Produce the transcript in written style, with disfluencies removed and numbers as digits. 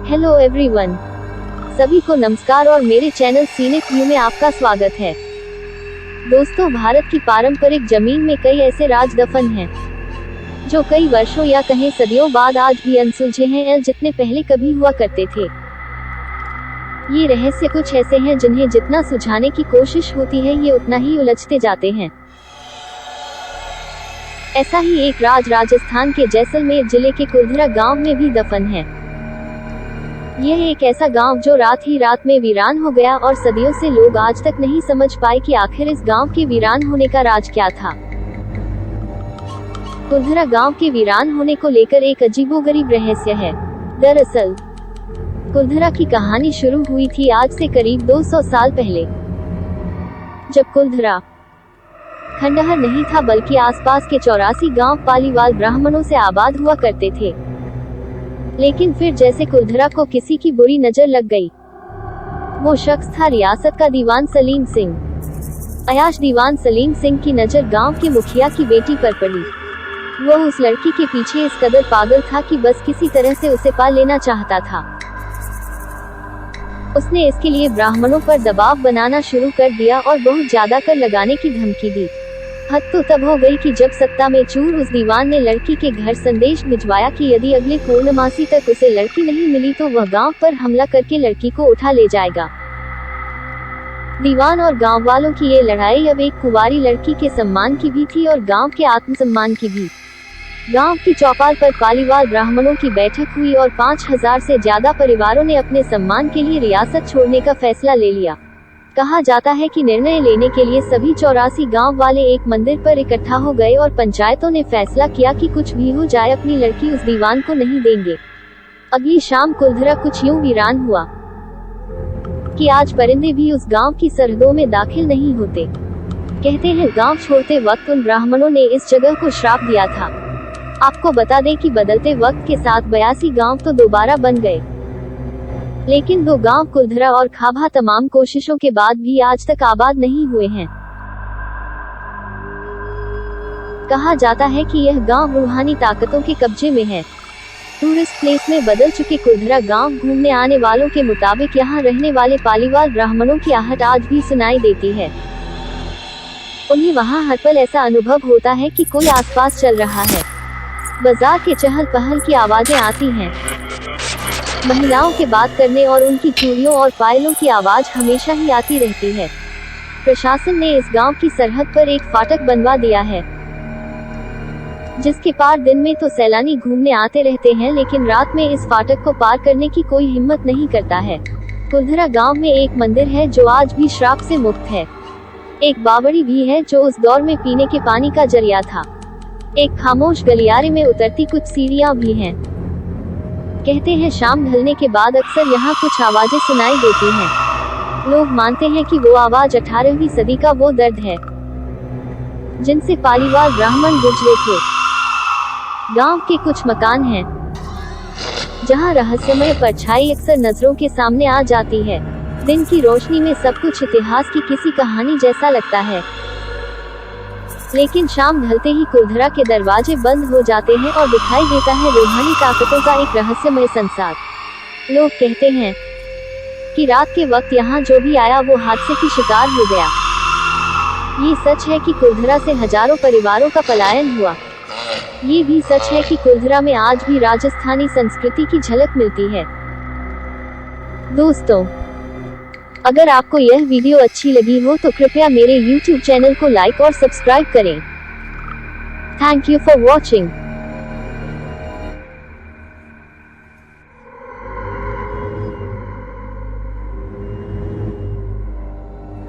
Hello everyone, सभी को नमस्कार और मेरे चैनल सीनेट व्यू में आपका स्वागत है। दोस्तों, भारत की पारंपरिक जमीन में कई ऐसे राज दफन हैं जो कई वर्षों या कहें सदियों बाद आज भी अनसुलझे हैं, जितने पहले कभी हुआ करते थे। ये रहस्य कुछ ऐसे हैं जिन्हें जितना सुलझाने की कोशिश होती है, ये उतना ही उलझते जाते हैं। ऐसा ही एक राज राजस्थान के जैसलमेर जिले के कुलधरा गांव में भी दफन है। यह एक ऐसा गांव जो रात ही रात में वीरान हो गया और सदियों से लोग आज तक नहीं समझ पाए कि आखिर इस गांव के वीरान होने का राज क्या था। कुलधरा गांव के वीरान होने को लेकर एक अजीबोगरीब रहस्य है। दरअसल कुलधरा की कहानी शुरू हुई थी आज से करीब 200 साल पहले, जब कुलधरा खंडहर नहीं था बल्कि आसपास के 84 गांव पालीवाल ब्राह्मणों से आबाद हुआ करते थे। लेकिन फिर जैसे कुलधरा को किसी की बुरी नजर लग गई। वो शख्स था रियासत का दीवान सलीम सिंह। अयाश दीवान सलीम सिंह की नजर गांव के मुखिया की बेटी पर पड़ी। वह उस लड़की के पीछे इस कदर पागल था कि बस किसी तरह से उसे पा लेना चाहता था। उसने इसके लिए ब्राह्मणों पर दबाव बनाना शुरू कर दिया और बहुत ज्यादा कर लगाने की धमकी दी। हद तो तब हो गई कि जब सत्ता में चूर उस दीवान ने लड़की के घर संदेश भिजवाया कि यदि अगले पूर्णमासी तक उसे लड़की नहीं मिली तो वह गांव पर हमला करके लड़की को उठा ले जाएगा। दीवान और गांव वालों की ये लड़ाई अब एक कुंवारी लड़की के सम्मान की भी थी और गांव के आत्मसम्मान की भी। गांव की चौपाल पर पालीवाल ब्राह्मणों की बैठक हुई और 5000 से ज्यादा परिवारों ने अपने सम्मान के लिए रियासत छोड़ने का फैसला ले लिया। कहा जाता है कि निर्णय लेने के लिए सभी 84 गांव वाले एक मंदिर पर इकट्ठा हो गए और पंचायतों ने फैसला किया कि कुछ भी हो जाए अपनी लड़की उस दीवान को नहीं देंगे। अगली शाम कुलधरा कुछ यूं वीरान हुआ कि आज परिंदे भी उस गांव की सरहदों में दाखिल नहीं होते। कहते हैं गांव छोड़ते वक्त उन ब्राह्मणों ने इस जगह को श्राप दिया था। आपको बता दें कि बदलते वक्त के साथ 82 गांव तो दोबारा बन गए, लेकिन 2 गांव कुलधरा और खाभा तमाम कोशिशों के बाद भी आज तक आबाद नहीं हुए हैं। कहा जाता है कि यह गांव रूहानी ताकतों के कब्जे में है। टूरिस्ट प्लेस में बदल चुके कुलधरा गांव घूमने आने वालों के मुताबिक यहां रहने वाले पालीवाल ब्राह्मणों की आहट आज भी सुनाई देती है। उन्हें वहां हर पल ऐसा अनुभव होता है कि कोई आसपास चल रहा है। बाजार के चहल पहल की आवाजें आती हैं। महिलाओं के बात करने और उनकी चूड़ियों और पायलों की आवाज हमेशा ही आती रहती है। प्रशासन ने इस गांव की सरहद पर एक फाटक बनवा दिया है, जिसके पार दिन में तो सैलानी घूमने आते रहते हैं, लेकिन रात में इस फाटक को पार करने की कोई हिम्मत नहीं करता है। कुलधरा गांव में एक मंदिर है जो आज भी श्राप से मुक्त है। एक बावड़ी भी है जो उस दौर में पीने के पानी का जरिया था। एक खामोश गलियारे में उतरती कुछ सीढ़ियां भी हैं। कहते हैं शाम ढलने के बाद अक्सर यहाँ कुछ आवाजें सुनाई देती हैं। लोग मानते हैं कि वो आवाज 18वीं सदी का वो दर्द है जिनसे पालीवाल ब्राह्मण गुजरे थे। गांव के कुछ मकान हैं जहां रहस्यमय परछाई अक्सर नजरों के सामने आ जाती है। दिन की रोशनी में सब कुछ इतिहास की किसी कहानी जैसा लगता है, लेकिन शाम ढलते ही कुलधरा के दरवाजे बंद हो जाते हैं और दिखाई देता है रूहानी ताकतों का एक रहस्यमय संसार। लोग कहते हैं कि रात के वक्त यहाँ जो भी आया वो हादसे की शिकार हो गया। ये सच है कि कुलधरा से हजारों परिवारों का पलायन हुआ। ये भी सच है कि कुलधरा में आज भी राजस्थानी संस्कृति की झलक मिलती है। दोस्तों, अगर आपको यह वीडियो अच्छी लगी हो तो कृपया मेरे YouTube चैनल को लाइक और सब्सक्राइब करें। Thank you for watching.